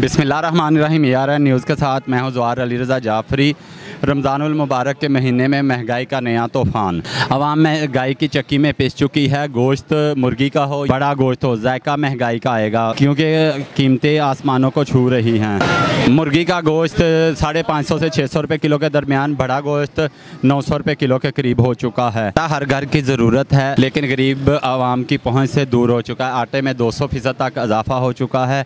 बिस्मिल्लाहिर्रहमानिर्रहीम। यार न्यूज़ के साथ मैं हूँ ज़वार अली रज़ा जाफ़री। रमज़ानुल मुबारक के महीने में महंगाई का नया तूफ़ान अवाम महंगाई की चक्की में पिस चुकी है। गोश्त मुर्गी का हो, बड़ा गोश्त हो, जायका महंगाई का आएगा क्योंकि कीमतें आसमानों को छू रही हैं। मुर्गी का गोश्त 550 से 600 रुपये किलो के दरमियान, बड़ा गोश्त 900 रुपये किलो के करीब हो चुका है। हर घर की ज़रूरत है लेकिन गरीब आवाम की पहुँच से दूर हो चुका है। आटे में 200% तक इजाफा हो चुका है।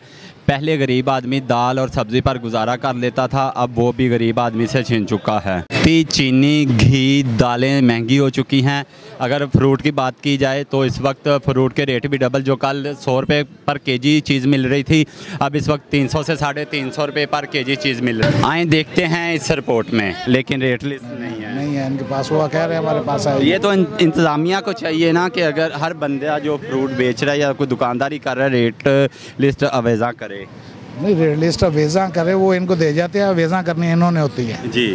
पहले गरीब आदमी दाल और सब्ज़ी पर गुजारा कर लेता था, अब वो भी गरीब आदमी से छीन चुका है। चीनी, घी, दालें महंगी हो चुकी हैं। अगर फ्रूट की बात की जाए तो इस वक्त फ्रूट के रेट भी डबल। जो कल 100 रुपये पर केजी चीज़ मिल रही थी, अब इस वक्त 300 से 350 रुपये पर केजी चीज़ मिल रही है। आए देखते हैं इस रिपोर्ट में, लेकिन रेट लिस्ट नहीं है इनके पास। वो कह रहे हैं हमारे पास है। ये तो इंतज़ामिया को चाहिए ना कि अगर हर बंदा जो फ्रूट बेच रहा है या कोई दुकानदारी कर रहा है, रेट लिस्ट अवेज़ा करे। नहीं, रेट लिस्ट अवेज़ा करे, वो इनको दे जाते हैं। अवेज़ा करनी इन्होंने होती है जी।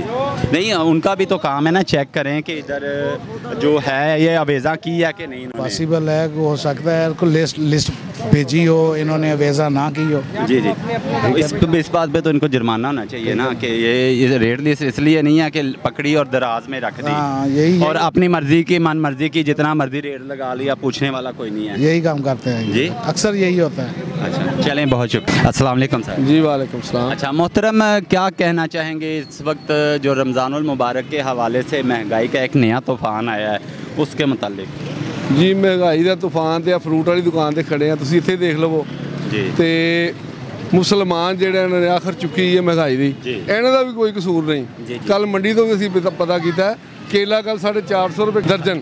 नहीं, उनका भी तो काम है ना, चेक करें कि इधर जो है ये अवेज़ा की है कि नहीं। पॉसिबल है, हो सकता है इनको लिस्ट भेजी हो, इन्होंने अवेज़ा ना की हो। जी जी। इस बात पे तो इनको जुर्माना होना चाहिए ना कि ये रेट लिस्ट इसलिए नहीं है कि पकड़ी और दराज में रख दी। हाँ, यही और अपनी मर्जी की, मन मर्जी की जितना मर्जी रेट लगा लिया, पूछने वाला कोई नहीं है। यही काम करते हैं जी, अक्सर यही होता है। अच्छा, चलें, बहुत शुक्रिया। अस्सलाम वालेकुम सर। जी वालेकुम सलाम। अच्छा मोहतरम, क्या कहना चाहेंगे इस वक्त जो रमज़ानुल मुबारक के हवाले से महंगाई का एक नया तूफ़ान आया है, उसके मुतालिक? जी, महंगाई का तूफान तो फ्रूट वाली दुकान पर खड़े हैं, तुम इत्थे देख लवो जी। तो मुसलमान ਜਿਹੜੇ ਨੇ ਆਖਰ ਚੁੱਕੀ ਹੈ ਮਹਿੰਗਾਈ ਦੀ, ਇਹਨਾਂ ਦਾ ਵੀ ਕੋਈ ਕਸੂਰ ਨਹੀਂ। ਕੱਲ ਮੰਡੀ ਤੋਂ ਵੀ ਅਸੀਂ ਪਤਾ ਕੀਤਾ, ਕੇਲਾ ਕੱਲ 450 रुपये दर्जन।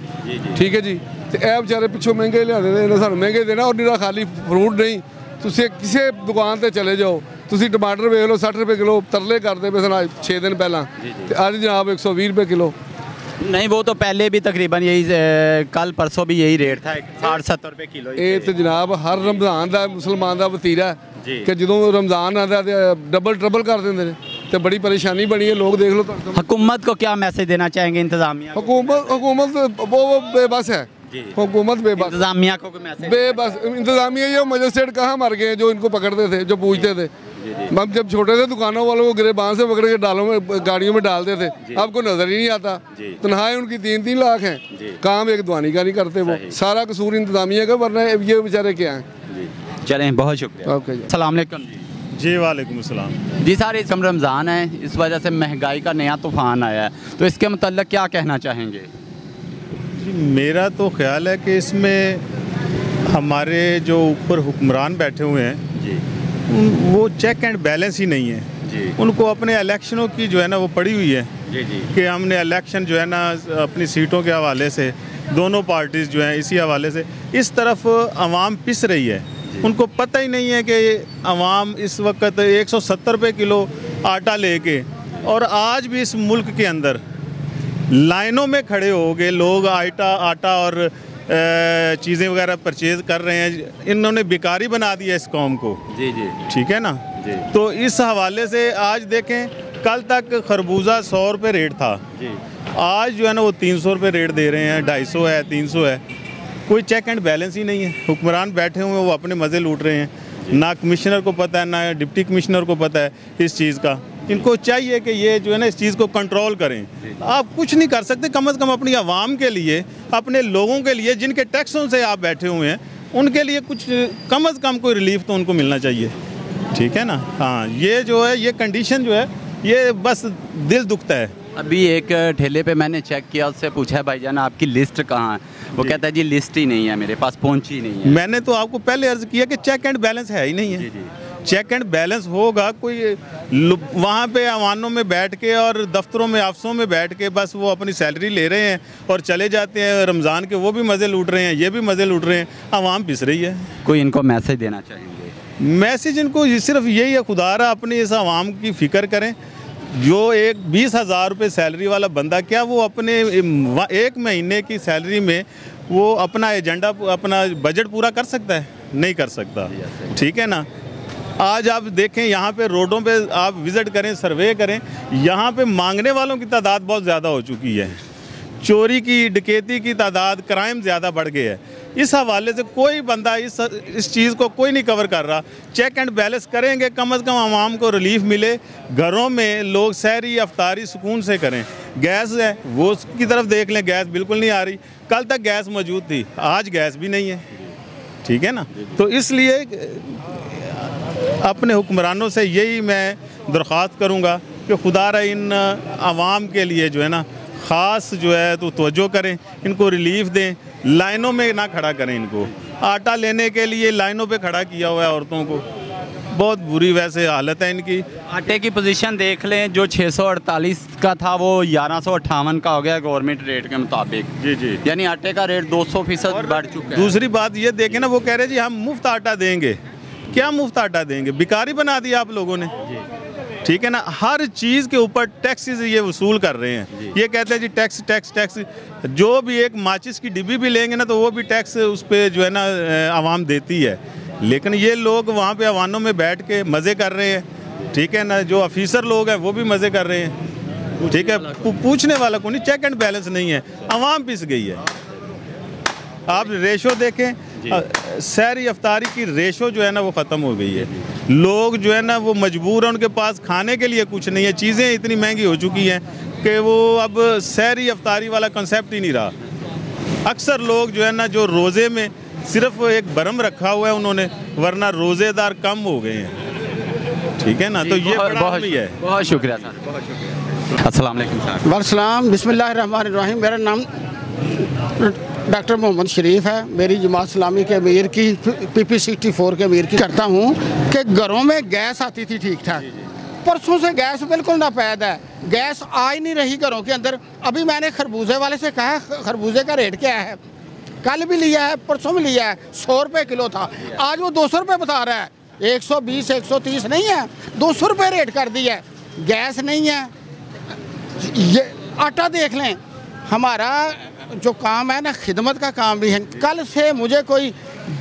ठीक है जी। तो ਇਹ ਵਿਚਾਰੇ ਪਿੱਛੋਂ ਮਹਿੰਗੇ ਲਿਆਉਂਦੇ ਨੇ, ਇਹਨਾਂ ਸਾਨੂੰ ਮਹਿੰਗੇ ਦੇਣਾ। ਔਰ ਨਿਰਾ ਖਾਲੀ ਫਰੂਟ ਨਹੀਂ, ਤੁਸੀਂ ਕਿਸੇ ਦੁਕਾਨ ਤੇ ਚਲੇ ਜਾਓ, ਤੁਸੀਂ ਟਮਾਟਰ ਵੇਖ ਲਓ 60 रुपये किलो, ਤਰਲੇ ਕਰਦੇ ਪਏ ਸਨ 6 दिन ਪਹਿਲਾਂ, ਤੇ ਅੱਜ ਜਨਾਬ 120 रुपये किलो। नहीं, वो तो पहले भी तकरीबन यही, कल परसों भी यही रेट था, 60-70 रुपये किलो। ये तो जनाब हर रमज़ान का मुसलमान का वतीरा है कि जो रमज़ान आता है डबल ट्रबल कर देंगे, तो बड़ी परेशानी बनी है। लोग देख लो। हुकूमत को क्या मैसेज देना चाहेंगे इंतजामिया? हुकूमत वो बेबस है। हुकूमत बेबस, इंतजामिया को मैसेज बेबस। इंतजामिया ये मजिस्ट्रेट कहाँ मर गए जो इनको पकड़ते थे, जो पूछते थे। हम जब छोटे थे दुकानों वालों को गिरबान से पकड़ के डालों में, गाड़ियों में डालते थे, आपको नजर ही नहीं आता। तनख्वाहें उनकी 3-3 लाख हैं, काम एक दवानी का नहीं करते। वो सारा कसूर इंतजामिया का, वरना ये बेचारे क्या हैं। चलें, बहुत शुक्रिया। अस्सलाम वालेकुम जी। वालेकुम सलाम जी। सर, इस रमज़ान है, इस वजह से महंगाई का नया तूफ़ान आया है, तो इसके मतलब क्या कहना चाहेंगे? जी, मेरा तो ख्याल है कि इसमें हमारे जो ऊपर हुक्मरान बैठे हुए हैं जी, वो चेक एंड बैलेंस ही नहीं है जी। उनको अपने इलेक्शनों की जो है ना वो पड़ी हुई है जी जी, कि हमने इलेक्शन जो है ना अपनी सीटों के हवाले से, दोनों पार्टीज़ जो हैं इसी हवाले से इस तरफ आवाम पिस रही है। उनको पता ही नहीं है कि आवाम इस वक्त 170 रुपये किलो आटा लेके, और आज भी इस मुल्क के अंदर लाइनों में खड़े हो गए लोग आटा और चीज़ें वगैरह परचेज़ कर रहे हैं। इन्होंने बेकारी बना दिया इस कौम को। जी जी, ठीक है ना जी। तो इस हवाले से आज देखें, कल तक खरबूजा 100 रुपये रेट था जी, आज जो है ना वो 300 रुपये रेट दे रहे हैं, 250 है, 300 है। कोई चेक एंड बैलेंस ही नहीं है। हुक्मरान बैठे हुए हैं, वो अपने मज़े लूट रहे हैं। ना कमिश्नर को पता है, ना डिप्टी कमिश्नर को पता है इस चीज़ का। इनको चाहिए कि ये जो है ना इस चीज़ को कंट्रोल करें। आप कुछ नहीं कर सकते, कम से कम अपनी आवाम के लिए, अपने लोगों के लिए जिनके टैक्सों से आप बैठे हुए हैं, उनके लिए कुछ कम से कम कोई रिलीफ तो उनको मिलना चाहिए। ठीक है ना। हाँ, ये जो है, ये कंडीशन जो है, ये बस दिल दुखता है। अभी एक ठेले पे मैंने चेक किया, उससे पूछा है भाईजान आपकी लिस्ट कहाँ है, वो कहता है जी लिस्ट ही नहीं है मेरे पास, पहुँची नहीं है। मैंने तो आपको पहले अर्ज़ किया कि चेक एंड बैलेंस है ही नहीं है। चेक एंड बैलेंस होगा, कोई वहाँ पे अवानों में बैठ के और दफ्तरों में, ऑफिसों में बैठ के बस वो अपनी सैलरी ले रहे हैं और चले जाते हैं। रमज़ान के वो भी मज़े लूट रहे हैं, ये भी मज़े लूट रहे हैं, आवाम पिस रही है। कोई इनको मैसेज देना चाहेंगे? मैसेज इनको सिर्फ यही है, खुदारा अपनी इस आवाम की फ़िक्र करें। जो एक 20,000 रुपये सैलरी वाला बंदा, क्या वो अपने 1 महीने की सैलरी में वो अपना एजेंडा, अपना बजट पूरा कर सकता है? नहीं कर सकता। ठीक है ना। आज आप देखें, यहाँ पे रोडों पे आप विज़िट करें, सर्वे करें, यहाँ पे मांगने वालों की तादाद बहुत ज़्यादा हो चुकी है। चोरी की, डकैती की तादाद, क्राइम ज़्यादा बढ़ गए है। इस हवाले से कोई बंदा इस चीज़ को कोई नहीं कवर कर रहा। चेक एंड बैलेंस करेंगे, कम से कम आवाम को रिलीफ मिले, घरों में लोग सहरी अफ्तारी सुकून से करें। गैस है वो उसकी तरफ देख लें, गैस बिल्कुल नहीं आ रही। कल तक गैस मौजूद थी, आज गैस भी नहीं है, ठीक है ना। तो इसलिए अपने हुक्मरानों से यही मैं दरख्वास्त करूँगा कि खुदारा इन आवाम के लिए जो है ना ख़ास जो है तो तवज्जो करें, इनको रिलीफ दें, लाइनों में ना खड़ा करें। इनको आटा लेने के लिए लाइनों पे खड़ा किया हुआ है औरतों को, बहुत बुरी वैसे हालत है इनकी। आटे की पोजीशन देख लें, जो 648 का था वो 1158 का हो गया गवर्नमेंट रेट के मुताबिक। जी जी, यानी आटे का रेट 200% बढ़ चुका है। दूसरी बात ये देखें ना, वो कह रहे जी हम मुफ्त आटा देंगे। क्या मुफ्त आटा देंगे? बेकारी बना दिया आप लोगों ने, ठीक है ना। हर चीज़ के ऊपर टैक्सेस ये वसूल कर रहे हैं। ये कहते हैं जी टैक्स टैक्स टैक्स। जो भी एक माचिस की डिब्बी भी लेंगे ना तो वो भी टैक्स उस पर जो है ना आवाम देती है। लेकिन ये लोग वहाँ पे अवानों में बैठ के मज़े कर रहे हैं, ठीक है ना। जो ऑफिसर लोग हैं वो भी मज़े कर रहे हैं, ठीक है। पूछने वाला को नहीं, चेक एंड बैलेंस नहीं है, आवाम पिस गई है। आप रेशो देखें, सहरी अफ्तारी की रेशो जो है ना वो ख़त्म हो गई है। लोग जो है ना वो मजबूर हैं, उनके पास खाने के लिए कुछ नहीं है। चीज़ें इतनी महंगी हो चुकी हैं कि वो अब सहरी अफ्तारी वाला कंसेप्ट ही नहीं रहा। अक्सर लोग जो है ना जो रोज़े में सिर्फ एक बरम रखा हुआ है उन्होंने, वरना रोज़ेदार कम हो गए हैं, ठीक है ना। तो ये बहुत ही है। बहुत शुक्रिया सर, बहुत शुक्रिया। अस्सलाम वालेकुम सर। वालेकुम बिस्मिल्लाहिर्रहमानिर्रहीम। मेरा नाम डॉक्टर मोहम्मद शरीफ है। मेरी जमात इस्लामी के अमीर की PP 64 के अमीर की करता हूँ कि घरों में गैस आती थी ठीक ठाक, परसों से गैस बिल्कुल नापैद है, गैस आ ही नहीं रही घरों के अंदर। अभी मैंने खरबूजे वाले से कहा खरबूजे का रेट क्या है, कल भी लिया है परसों भी लिया है, 100 रुपये किलो था, आज वो 200 रुपये बता रहा है। 120 130 नहीं है, 200 रुपये रेट कर दिया है। गैस नहीं है, ये आटा देख लें। हमारा जो काम है ना खिदमत का काम भी है। कल से मुझे कोई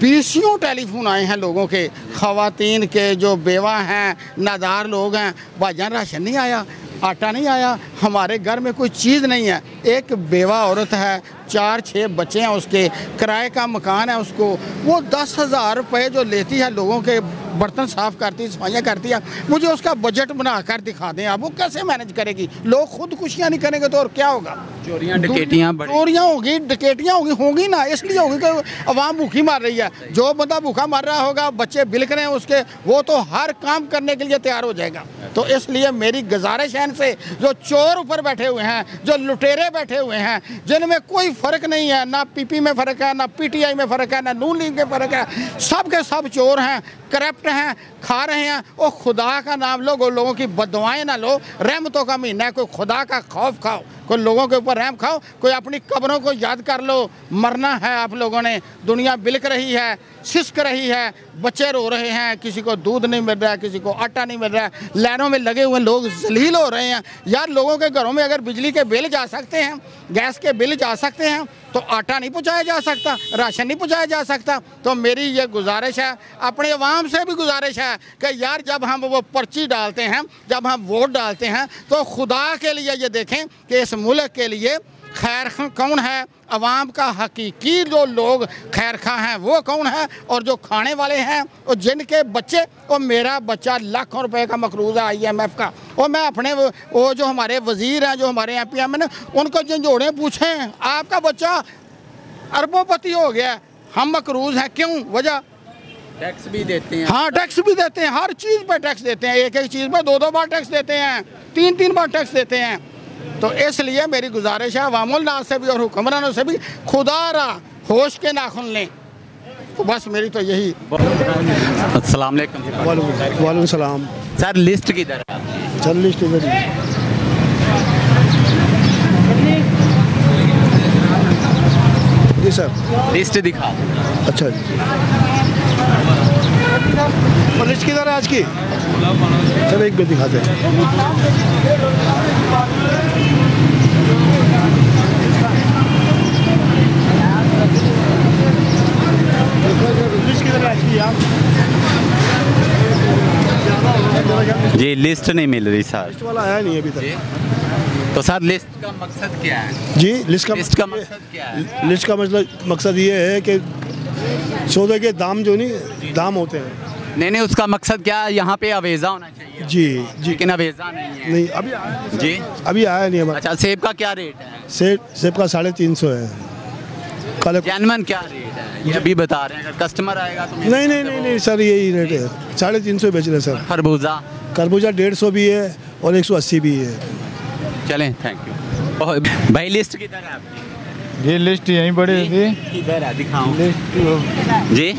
20 टेलीफोन आए हैं लोगों के, ख़वातीन के जो बेवा हैं, नादार लोग हैं, भाईजान राशन नहीं आया, आटा नहीं आया, हमारे घर में कोई चीज़ नहीं है। एक बेवा औरत है, 4-6 बच्चे हैं उसके, किराए का मकान है उसको, वो 10,000 रुपये जो लेती है लोगों के, बर्तन साफ़ करती है, सफाइयाँ करती है, मुझे उसका बजट बना कर दिखा दें आप, वो कैसे मैनेज करेगी? लोग खुदकुशियाँ नहीं करेंगे तो और क्या होगा? चोरियाँ डकैतियाँ होगी, डकैतियाँ होंगी ना, इसलिए होगी कि अवाम भूखी मार रही है। जो बंदा भूखा मर रहा होगा, बच्चे बिलक रहे हैं उसके, वो तो हर काम करने के लिए तैयार हो जाएगा। तो इसलिए मेरी गुजारिश है इनसे, जो चोर ऊपर बैठे हुए हैं, जो लुटेरे बैठे हुए हैं, जिनमें कोई फ़र्क नहीं है, ना PP में फ़र्क है, ना PTI में फ़र्क है, ना नून लीग में फ़र्क है, सब के सब चोर हैं, करप्ट हैं, खा रहे हैं। और खुदा का नाम लो, लोगों की बददुआएं ना लो। रहमतों का महीना है, कोई खुदा का खौफ खाओ, कोई लोगों के ऊपर रहम खाओ, कोई अपनी कब्रों को याद कर लो। मरना है आप लोगों ने, दुनिया बिलक रही है, सिसक रही है, बच्चे रो रहे हैं, किसी को दूध नहीं मिल रहा है, किसी को आटा नहीं मिल रहा है, लाइनों में लगे हुए लोग जलील हो रहे हैं। यार लोगों के घरों में अगर बिजली के बिल जा सकते हैं, गैस के बिल जा सकते हैं, तो आटा नहीं पहुंचाया जा सकता, राशन नहीं पहुंचाया जा सकता। तो मेरी ये गुजारिश है, अपने अवाम से भी गुजारिश है कि यार जब हम वो पर्ची डालते हैं, जब हम वोट डालते हैं, तो खुदा के लिए ये देखें कि इस मुल्क के लिए खैर कौन है, अवाम का हकीकी जो लोग खैर खा हैं वो कौन है, और जो खाने वाले हैं और जिनके बच्चे, और मेरा बच्चा लाखों रुपए का मकरूज़ है IMF का, और मैं अपने वो जो हमारे वज़ीर हैं, जो हमारे MP हैं, मैंने उनको झंझोड़े पूछे, आपका बच्चा अरबोपति हो गया, हम मकरूज़ हैं, क्यों? वजह टैक्स भी देते हैं। हाँ टैक्स भी देते हैं, हर चीज़ पर टैक्स देते हैं, एक चीज़ पर 2 बार टैक्स देते हैं, 3 बार टैक्स देते हैं। तो इसलिए मेरी गुजारिश है अवामुल नास से भी और हुक्मरानों से भी, खुदारा होश के नाखुन लें। तो बस मेरी तो यही। अस्सलाम वालेकुम। वालेकुम सलाम। सर लिस्ट किधर है? सर लिस्ट इधर जी सर, लिस्ट दिखा। अच्छा जी, लिस्ट किधर है आज की? चलो एक मिनट दिखाते हैं। लिस्ट किधर है आज की आप? जी लिस्ट नहीं मिल रही सर। लिस्ट वाला आया नहीं अभी तक। तो सर लिस्ट का मकसद क्या है? जी लिस्ट का मकसद क्या है? लिस्ट का मकसद ये है कि सौदे के दाम जो नहीं दाम होते हैं। नहीं, उसका मकसद क्या है, यहाँ पे अवेजा होना चाहिए। जी जी, लेकिन अवेजा नहीं है। नहीं अभी आया जी, अभी आया नहीं हमारा। अच्छा, सेब का क्या रेट है? सेब का 350 है। कल जैनमन क्या रेट है ये अभी बता रहे हैं, अगर कस्टमर आएगा तो नहीं सर, यही रेट है, 350 बेच रहे हैं सर। खरबूजा? खरबूजा 150 भी है और 180 भी है। चलें, थैंक यू। भाई लिस्ट किधर है आपकी? ये लिस्ट यहीं पड़ी थी। किधर है, दिखाऊं? जी,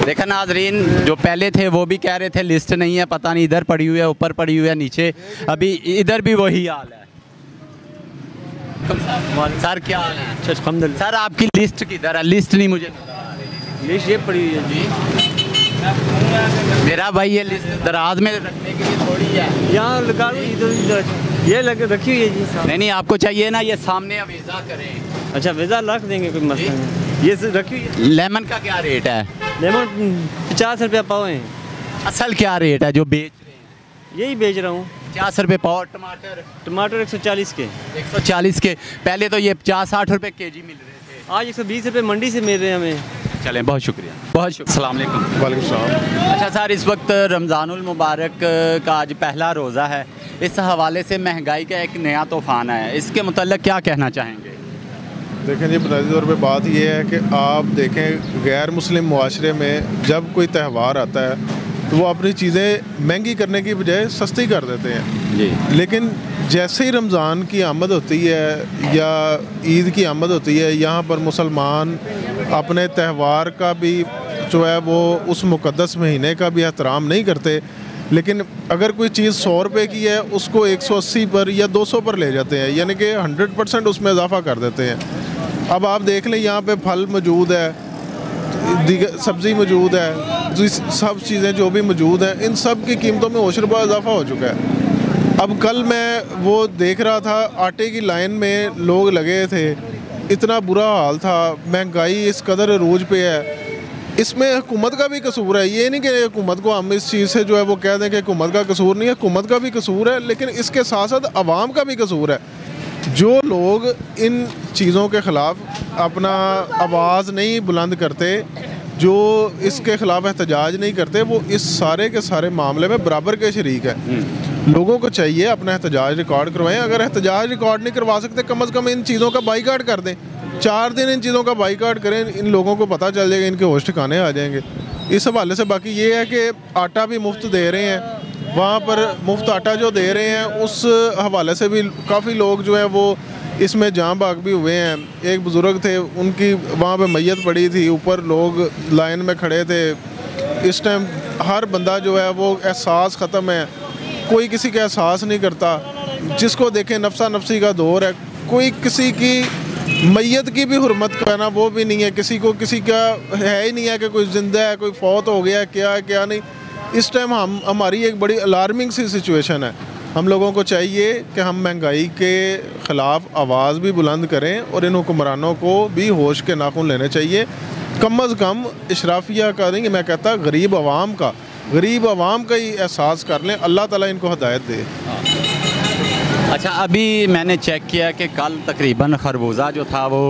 देखा नाजरीन, जो पहले थे वो भी कह रहे थे लिस्ट नहीं है, पता नहीं इधर पड़ी हुई है, ऊपर पड़ी हुई है, नीचे, अभी इधर भी वही हाल है। सर क्या हाल है? सर आपकी लिस्ट किधर है? लिस्ट नहीं मुझे, लिस्ट ये पड़ी है जी। मेरा भाई ये लिस्ट दराज में रखने के लिए थोड़ी है, यहाँ लगा इधर ये लग रखी हुई है जी साहब। नहीं, आपको चाहिए ना ये सामने अवेजा करें। अच्छा, वीज़ा रख देंगे, कोई मसला नहीं। ये रखी हुई है। लेमन का क्या रेट है? लेमन 50 रुपया पाव है। असल क्या रेट है जो बेच रहे हैं? यही बेच रहा हूँ, 50 रुपये पाव। टमाटर? टमाटर 140 के। 140 के। पहले तो ये 50-60 रुपये केजी मिल रहे थे, आज 120 रुपये मंडी से मिल रहे हैं हमें। चलें, बहुत शुक्रिया, बहुत शुक्रिया। अस्सलाम वालेकुम। वालेकुम सलाम। अच्छा सर, इस वक्त रमज़ानुल मुबारक का आज पहला रोज़ा है, इस हवाले से महंगाई का एक नया तूफ़ान है, इसके मुतल्लिक़ क्या कहना चाहेंगे? देखें जी, बुनियादी तौर पे बात ये है कि आप देखें गैर मुस्लिम मुआशरे में जब कोई त्यौहार आता है तो वो अपनी चीज़ें महंगी करने की बजाय सस्ती कर देते हैं जी। लेकिन जैसे ही रमज़ान की आमद होती है या ईद की आमद होती है, यहाँ पर मुसलमान अपने त्यौहार का भी जो है वो उस मुक़द्दस महीने का भी एहतराम नहीं करते, लेकिन अगर कोई चीज़ 100 रुपये की है उसको 180 पर या 200 पर ले जाते हैं, यानी कि 100% उसमें इजाफा कर देते हैं। अब आप देख लें, यहाँ पे फल मौजूद है, सब्ज़ी मौजूद है, सब चीज़ें जो भी मौजूद हैं, इन सब की कीमतों में होश रुपया इजाफा हो चुका है। अब कल मैं वो देख रहा था, आटे की लाइन में लोग लगे थे, इतना बुरा हाल था, महंगाई इस कदर अरूज पे है। इसमें हुकूमत का भी कसूर है, ये नहीं कि हुकूमत को हम इस चीज़ से जो है वो कह दें कि हुकूमत का कसूर नहीं है, हुकूमत का भी कसूर है, लेकिन इसके साथ साथ आवाम का भी कसूर है। जो लोग इन चीज़ों के ख़िलाफ़ अपना आवाज़ नहीं बुलंद करते, जो इसके ख़िलाफ़ एहतजाज नहीं करते, वो इस सारे के सारे मामले में बराबर के शरीक है। लोगों को चाहिए अपना एहतजाज रिकॉर्ड करवाएं, अगर एहतजाज रिकॉर्ड नहीं करवा सकते कम अज़ कम इन चीज़ों का बाइकाट कर दें, 4 दिन इन चीज़ों का बाइकाट करें, इन लोगों को पता चल जाएगा, इनके होश ठिकाने आ जाएंगे। इस हवाले से बाकी ये है कि आटा भी मुफ्त दे रहे हैं, वहाँ पर मुफ्त आटा जो दे रहे हैं उस हवाले से भी काफ़ी लोग जो हैं वो इसमें जान भाग भी हुए हैं। एक बुज़ुर्ग थे, उनकी वहाँ पे मैयत पड़ी थी, ऊपर लोग लाइन में खड़े थे। इस टाइम हर बंदा जो है वो एहसास ख़त्म है, कोई किसी का एहसास नहीं करता, जिसको देखें नफसा नफसी का दौर है, कोई किसी की मैयत की भी हुर्मत करना वो भी नहीं है, किसी को किसी का है ही नहीं है कि कोई ज़िंदा है, कोई फौत हो गया है, क्या नहीं। इस टाइम हमारी एक बड़ी अलार्मिंग सी सिचुएशन है। हम लोगों को चाहिए कि हम महंगाई के ख़िलाफ़ आवाज़ भी बुलंद करें और इन हुक्मरानों को भी होश के नाखून लेने चाहिए। कम अज़ कम इशराफिया का नहीं, मैं कहता गरीब आवाम का ही एहसास कर लें, अल्लाह ताला इनको हिदायत दे। अच्छा, अभी मैंने चेक किया कि कल तकरीबन खरबूजा जो था वो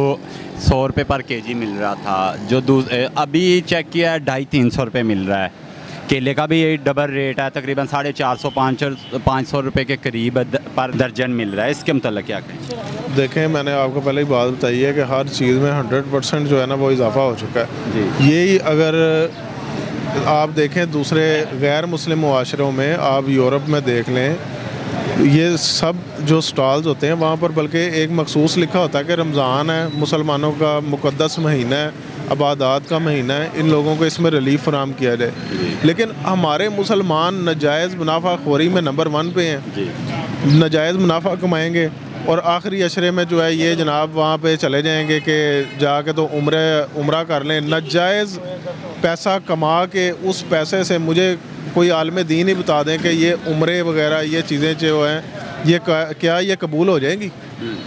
100 रुपये पर केजी मिल रहा था, जो अभी चेक किया है 250-300 रुपये मिल रहा है। केले का भी यही डबल रेट है, तकरीबन 450-500 रुपये के करीब पर दर्जन मिल रहा है। इसके मतलब क्या कहें? देखें, मैंने आपको पहले ही बात बताई है कि हर चीज़ में 100% जो है ना वो इजाफा हो चुका है। यही अगर आप देखें दूसरे गैर मुस्लिम मुआशरों में, आप यूरोप में देख लें, ये सब जो स्टॉल्स होते हैं वहाँ पर बल्कि एक मखसूस लिखा होता है कि रमज़ान है, मुसलमानों का मुक़द्दस महीना है, इबादत का महीना है, इन लोगों को इसमें रिलीफ फराम किया जाए। लेकिन हमारे मुसलमान नाजायज़ मुनाफाखोरी में नंबर 1 पे हैं, नाजायज़ मुनाफा कमाएंगे और आखिरी अशरे में जो है ये जनाब वहाँ पे चले जाएंगे कि जाके तो उम्रा कर लें। नाजायज़ पैसा कमा के उस पैसे से मुझे कोई आलिम दीन ही बता दें कि ये उम्रे वगैरह ये चीज़ें जो हैं ये क्या ये कबूल हो जाएंगी?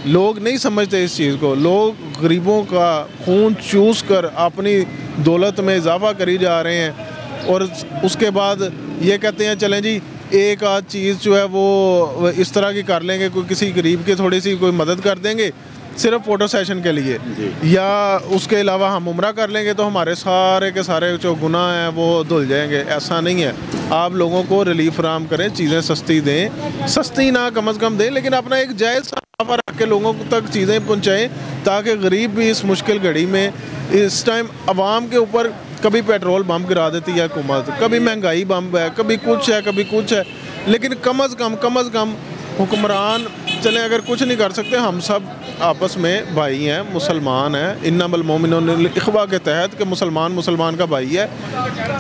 लोग नहीं समझते इस चीज़ को। लोग गरीबों का खून चूस कर अपनी दौलत में इजाफा करी जा रहे हैं और उसके बाद ये कहते हैं चलें जी एक आध चीज़ जो है वो इस तरह की कर लेंगे, कोई किसी गरीब की थोड़ी सी कोई मदद कर देंगे, सिर्फ फ़ोटो सेशन के लिए, या उसके अलावा हम उम्रा कर लेंगे तो हमारे सारे के सारे जो गुनाह हैं वो धुल जाएंगे। ऐसा नहीं है। आप लोगों को रिलीफ फराहम करें, चीज़ें सस्ती दें, सस्ती ना कम से कम दें, लेकिन अपना एक जायज़ मुनाफा रख के लोगों तक चीज़ें पहुँचाएँ, ताकि गरीब भी इस मुश्किल घड़ी में, इस टाइम आवाम के ऊपर कभी पेट्रोल बम गिरा देती है हुकूमत, कभी महंगाई बम है, कभी कुछ है, कभी कुछ है, लेकिन कम अज़ कम हुक्मरान चलें, अगर कुछ नहीं कर सकते, हम सब आपस में भाई हैं, मुसलमान हैं, इन्नमल मोमिनून इख्वा के तहत कि मुसलमान का भाई है,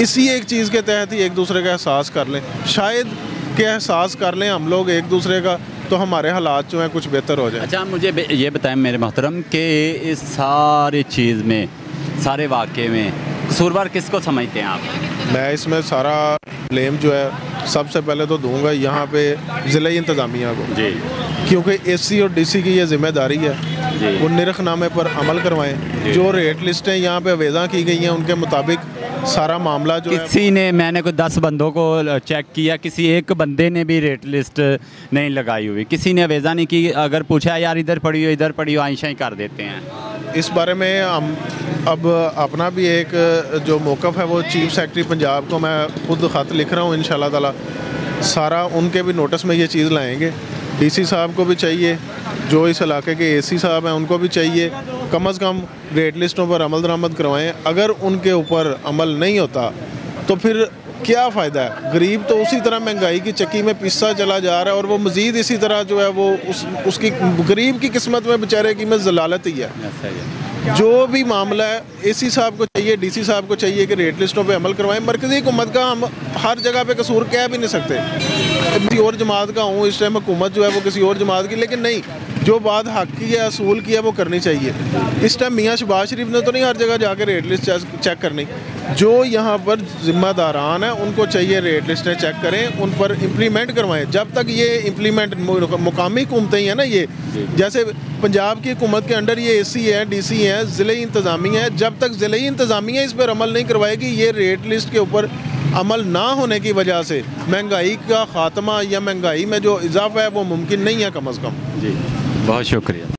इसी एक चीज़ के तहत ही एक दूसरे का एहसास कर लें। शायद कि एहसास कर लें हम लोग एक दूसरे का, तो हमारे हालात जो हैं कुछ बेहतर हो जाए। अच्छा, मुझे ये बताएं मेरे मोहतरम कि इस सारी चीज़ में, सारे वाक़े में कसूरवार किसको समझते हैं आप? मैं इसमें सारा ब्लेम जो है सबसे पहले तो दूंगा यहाँ पे ज़िला इंतज़ामिया को जी, क्योंकि एसी और डीसी की ये जिम्मेदारी है, वो निरखनामे पर अमल करवाएं। जो रेट लिस्टें यहाँ पे वेज़ा की गई हैं उनके मुताबिक सारा मामला जो किसी ने, मैंने कोई 10 बंदों को चेक किया, किसी एक बंदे ने भी रेट लिस्ट नहीं लगाई हुई, किसी ने वेज़ा नहीं की। अगर पूछा यार इधर पड़ी हो इधर पड़ी हो, आइशा ही कर देते हैं। इस बारे में हम अब अपना भी एक जो मौक़िफ़ है वो चीफ सेक्रेटरी पंजाब को मैं खुद ख़त लिख रहा हूँ, इंशाल्लाह ताला सारा उनके भी नोटिस में ये चीज़ लाएंगे। डीसी साहब को भी चाहिए, जो इस इलाके के एसी साहब हैं उनको भी चाहिए, कम से कम रेट लिस्टों पर अमल दरामद करवाएं। अगर उनके ऊपर अमल नहीं होता तो फिर क्या फ़ायदा है? गरीब तो उसी तरह महंगाई की चक्की में पिसता चला जा रहा है, और वो मज़ीद इसी तरह जो है वो उसकी गरीब की किस्मत में बेचारे की में ज़लालत ही है। जो भी मामला है एसी साहब को चाहिए, डीसी साहब को चाहिए कि रेट लिस्टों पे अमल करवाएं। मरकज़ी हुकूमत का हम हर जगह पे कसूर कह भी नहीं सकते, किसी और जमात का हूँ इस टाइम हुकूमत जो है वो किसी और जमात की, लेकिन नहीं, जो बात हक की है, असूल की है, वो करनी चाहिए। इस टाइम मियाँ शहबाज शरीफ ने तो नहीं हर जगह जाकर रेट लिस्ट चेक करनी। जो यहाँ पर ज़िम्मेदारान हैं उनको चाहिए रेट लिस्टें चेक करें, उन पर इम्प्लीमेंट करवाएं। जब तक ये इम्प्लीमेंट, मुकामी हुकूमतें ही हैं ना, ये जैसे पंजाब की हुकूमत के अंडर ये एसी है, डीसी हैं, ज़िले इंतज़ामिया है, जब तक ज़िले इंतज़ामिया इस पर अमल नहीं करवाएगी, ये रेट लिस्ट के ऊपर अमल ना होने की वजह से महंगाई का ख़ात्मा या महंगाई में जो इजाफा है वो मुमकिन नहीं है कम अज़ कम। जी, बहुत शुक्रिया।